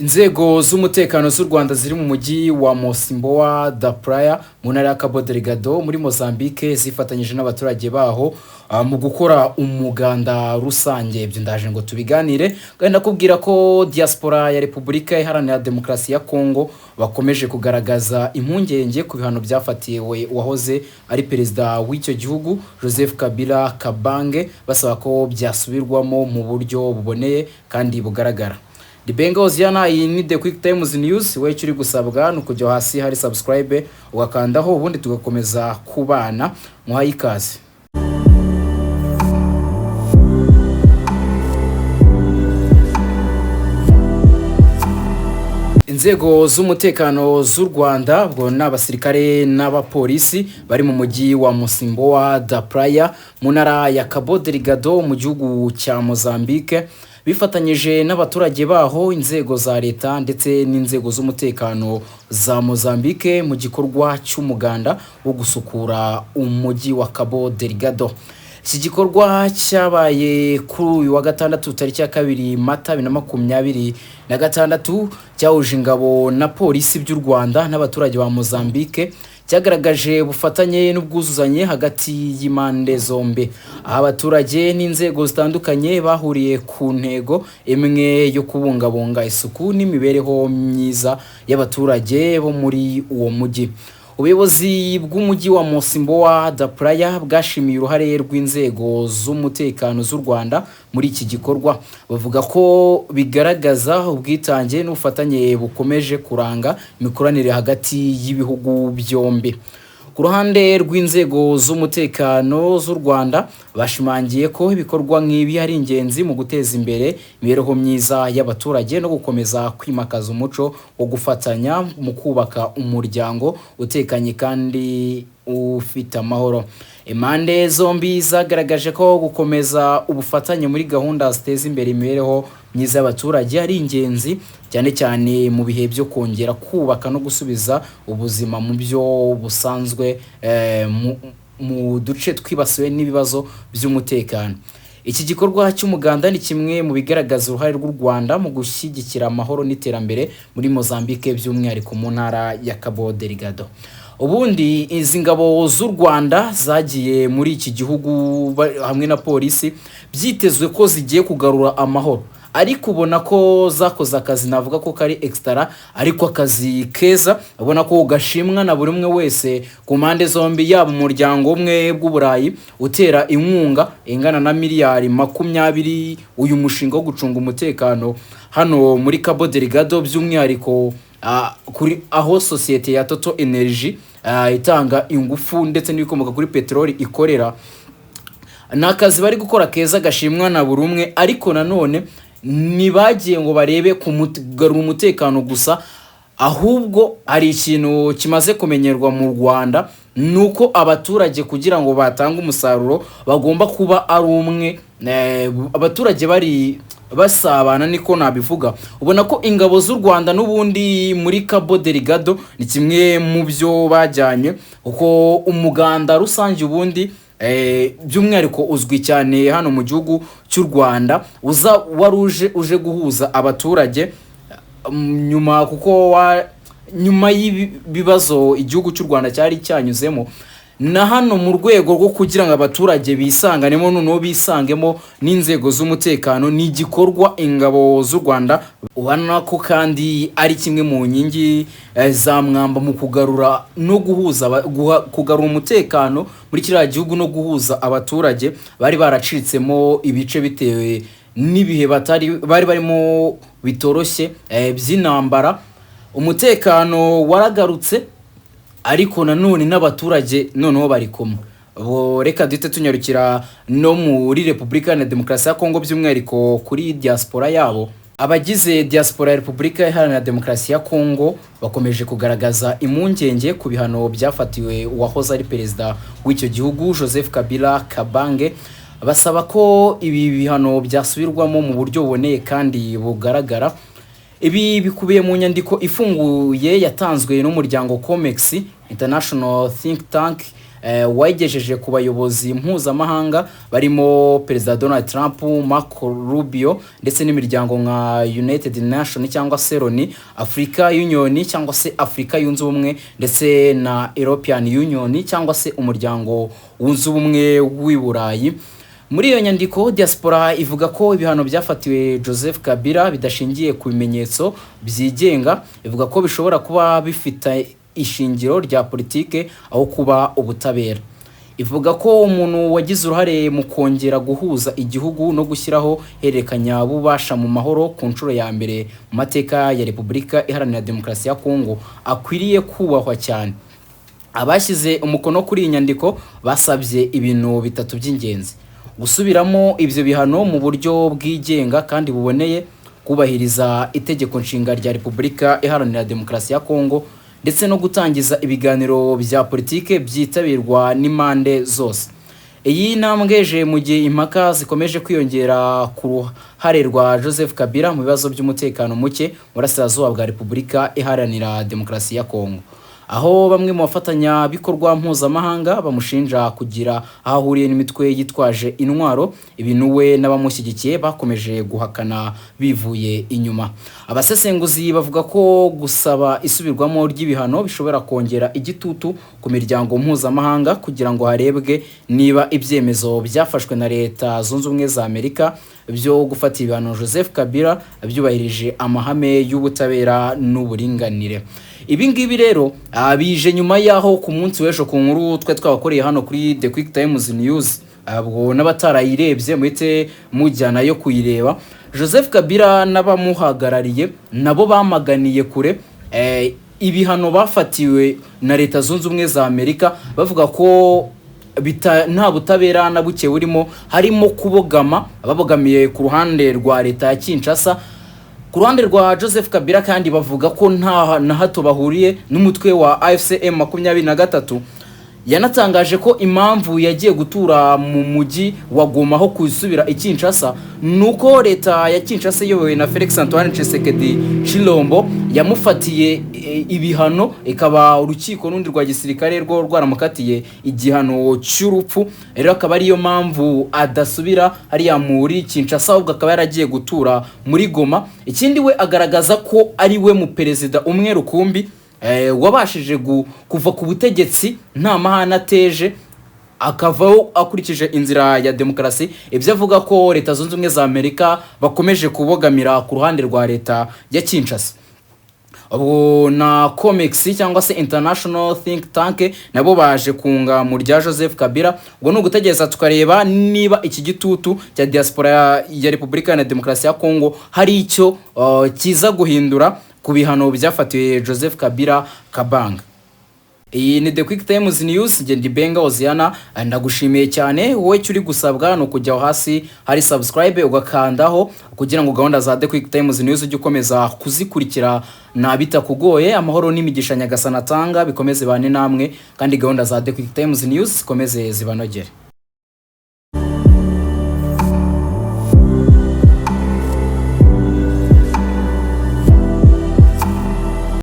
Inzego z'umutekano z'u Rwanda ziri mu mujyi wa Mosimboa da Praia mu ntara ya Cabo Delgado muri Mozambique zifatanyije n'abaturage baho mu gukora umuganda rusange. Ibyo ndaje ngo tubiganire kandi nakubwira ko diaspora ya Repubulika Iharanira Demokarasi ya Kongo bakomeje kugaragaza impungenge ku bihano byafatiwe wahoze ari perezida w'icyo gihugu Joseph Kabila Kabange, basaba ko byasubirwamo mu buryo buboneye kandi bugaragara. Dibenga Oziana, iyi ni The Quick Times News. Wowe uri gusabwa nukujya hasi hari subscribe ugakandaho ubundi tugakomeza kubana. Muhaye ikaze. Inzego z'umutekano z'u Rwanda bwo n'abasirikare n'abapolisi bari mu mujyi wa Mosimboa da Praia mu ntara ya Cabo Delgado mu gihugu cya Mozambique bifatanyije n'abaturage baho, inzego za leta ndetse n'inzego z'umutekano za Mozambique mu gikorwa cy'umuganda wo gusukura umujyi wa Cabo Delgado. Iki gikorwa cyabaye kuri uyu wa gatandatu tariki ya 2 Mata 2026 cyahuje ingabo na polisi by'u Rwanda n'abaturage ba Mozambique, cyagaragaje bufatanye n'ubwuzuzanye hagati y'impande zombi. Abaturage n'inzego zitandukanye bahuriye ku ntego imwe yo kubungabunga isuku n'imibereho myiza y'abaturage bo muri uwo mujyi. Ubuyobozi bw'umujyi wa Mosimboa da Praia bwashimiye uruhare rw'inzego z'umutekano z'u Rwanda muri iki gikorwa, bavuga ko bigaragaza ubwitange n'ubufatanye bukomeje kuranga imikoranire hagati y'ibihugu byombi. Ku ruhande rw'inzego z'umutekano z'u Rwanda bashimangiye ko ibikorwa nk'ibi ari ingenzi mu guteza imbere imibereho myiza y'abaturage no gukomeza kwimakaza umuco wo gufatanya mu kubaka umuryango utekanye kandi ufite amahoro. Impande zombi zagaragaje ko gukomeza ubufatanye muri gahunda ziteza imbere imibereho myiza y'abaturage ari ingenzi, cyane cyane mu bihe byo kongera kubaka no gusubiza ubuzima mu byo busanzwe mu duce twibasiwe n'ibibazo by'umutekano. Iki gikorwa cy'umuganda ni kimwe mu bigaragaza uruhare rw'u Rwanda mu gushyigikira amahoro n'iterambere muri Mozambique, by'umwihariko mu ntara ya Cabo Delgado. Ubundi izi ngabo z'u Rwanda zagiye muri iki gihugu hamwe na polisi, byitezwe ko zigiye kugarura amahoro, ariko ubona ko zakoze akazi navuga ko kari extra, ariko akazi keza ubona ko gashimwa na buri umwe wese ku mpande zombi, yaba umuryango umwe bw'Uburayi utera inkunga ingana na miliyari 20 uyu mushinga wo gucunga umutekano hano muri Cabo Delgado, by'umwihariko kuri aho societe ya Total Energy itanga ingufu ndetse n'ibikomoka kuri peteroli ikorera. Nakazi bari gukora keza gashimwa na buri umwe, ariko nanone nibagiye ngo barebe kugarura umutekano gusa, ahubwo hari ikintu kimaze kumenyerwa mu Rwanda, nuko abaturage kugira ngo batange umusaruro bagomba kuba ari umwe, abaturage bari basabana, niko nabivuga. Ubona ko ingabo z'u Rwanda n'ubundi muri Cabo Delgado ni kimwe mu byo bajyanye, uko umuganda rusange ubundi by'umwihariko uzwi cyane hano mu gihugu cy'u Rwanda, waruje uje guhuza abaturage nyuma y'ibibazo igihugu cy'u Rwanda cyari cyanyuzemo, na hano mu rwego rwo kugira ngo abaturage bisanganemo, noneho bisangemo n'inzego z'umutekano. Ni igikorwa ingabo z'u Rwanda ubona ko kandi ari kimwe mu nkingi za mwamba mu kugarura no kugarura umutekano muri kiriya gihugu no guhuza abaturage bari baracitsemo ibice bitewe n'ibihe bari barimo bitoroshye by'intambara. Umutekano waragarutse, ariko nanone n'abaturage noneho bari kumwe. Reka duhite tunyarukira no muri Repubulika Iharanira Demokarasi ya Kongo, by'umwihariko kuri diaspora yabo. Abagize diaspora ya Repubulika Iharanira Demokarasi ya Kongo bakomeje kugaragaza impungenge ku bihano byafatiwe uwahoze ari perezida w'icyo gihugu Joseph Kabila Kabange, basaba ko ibi bihano byasubirwamo mu buryo buboneye kandi bugaragara. Ibi bikubiye mu nyandiko ifunguye yatanzwe n'umuryango COMEX International Think Tank wayigejeje ku bayobozi mpuzamahanga barimo Perezida Donald Trump, Marco Rubio ndetse n'imiryango nka United Nations cyangwa se Loni, Africa Union cyangwa se Afrika yunze ubumwe ndetse na European Union cyangwa se umuryango wunze ubumwe w'i Burayi. Muri iyo nyandiko diaspora ivuga ko ibihano byafatiwe Joseph Kabila bidashingiye ku bimenyetso byigenga, ivuga ko bishobora kuba bifite ishingiro rya politike aho kuba ubutabera. Ivuga ko umuntu wagize uruhare mu kongera guhuza igihugu no gushyiraho herekanya bubasha mu mahoro ku nshuro ya mbere mu mateka ya Repubulika Iharanira Demokarasi ya Kongo akwiriye kubahwa cyane. Abashyize umukono kuri iyi nyandiko basabye ibintu bitatu by'ingenzi: gusubiramo ibyo bihano mu buryo bwigenga kandi buboneye, kubahiriza itegeko nshinga rya Repubulika Iharanira Demokarasi ya Kongo ndetse no gutangiza ibiganiro bya politike byitabirwa n'impande zose. Iyi ntambwe mu gihe impaka zikomeje kwiyongera ku ruhare rwa Joseph Kabila mu bibazo by'umutekano muke mu burasirazuba bwa Repubulika Iharanira Demokarasi ya Kongo, aho bamwe mu bafatanya bikorwa mpuzamahanga bamushinja kugira aho ahuriye n'imitwe yitwaje intwaro, ibintu we n'abamushyigikiye bakomeje guhakana bivuye inyuma. Abasesenguzi bavuga ko gusaba isubirwamo ry'ibihano bishobora kongera igitutu ku miryango mpuzamahanga kugira ngo harebwe niba ibyemezo byafashwe na Leta Zunze Ubumwe za Amerika byo gufata ibihano Joseph Kabila byubahirije amahame y'ubutabera n'uburinganire. Ibi ngibi rero bije nyuma yaho ku munsi w'ejo ku nkuru twe twabakoreye hano kuri The Quick Times News, abwo n'abatarayirebye muhite mujyana yo kuyireba. Joseph Kabila n'abamuhagarariye nabo bamaganiye kure ibihano bafatiwe na Leta Zunze Ubumwe za Amerika, bavuga ko nta butabera na buke burimo, harimo kubogama, babogamiye ku ruhande rwa Leta ya Kinshasa. Ku ruhande rwa Joseph Kabila kandi bavuga ko nta na hato bahuriye n'umutwe wa AFCM 23. Yanatangaje ko impamvu yagiye gutura mu mujyi wa Goma ho kusubira i Kinshasa nuko Leta ya Kinshasa yobowe na Felix Antoine Tshisekedi Chilombo yamufatiye ibihano, ikaba urukiko n'undi rwa gisirikare rwo rwaramukatiye igihano cy'urupfu. Rero akaba ari yo mpamvu adasubira hariya muri Kinshasa, ahubwo akaba yaragiye gutura muri Goma. Ikindi we agaragaza ko ari we mu perezida umwe rukumbi wabashije kuva ku butegetsi nta mahana ateje, akavaho akurikije inzira ya demokarasi. Ibyo avuga ko Leta Zunze Ubumwe za Amerika bakomeje kubogamira ku ruhande rwa Leta ya Kinshasa. Ubwo na COMEX cyangwa se International Think Tank nabo baje kunga mu rya Joseph Kabila. Ubwo no gutegereza tukareba niba iki gitutu cya diaspora ya Repubulika ya Demokarasi ya Kongo hari icyo kiza guhindura ku bihano byafatiwe Joseph Kabila Kabanga. Iyi ni The Quick Times News, Ngendi Benga Oziana. Ndagushimiye cyane, wowe cyuri gusabwa no kujya hasi hari subscribe ugakandaho kugira ngo gahunda za The Quick Times News ujye ukomeza kuzikurikira na bitakugoye. Amahoro n'imigisha Nyagasani atanga bikomeze bane namwe, kandi gahunda za The Quick Times News zikomeze zibanogere.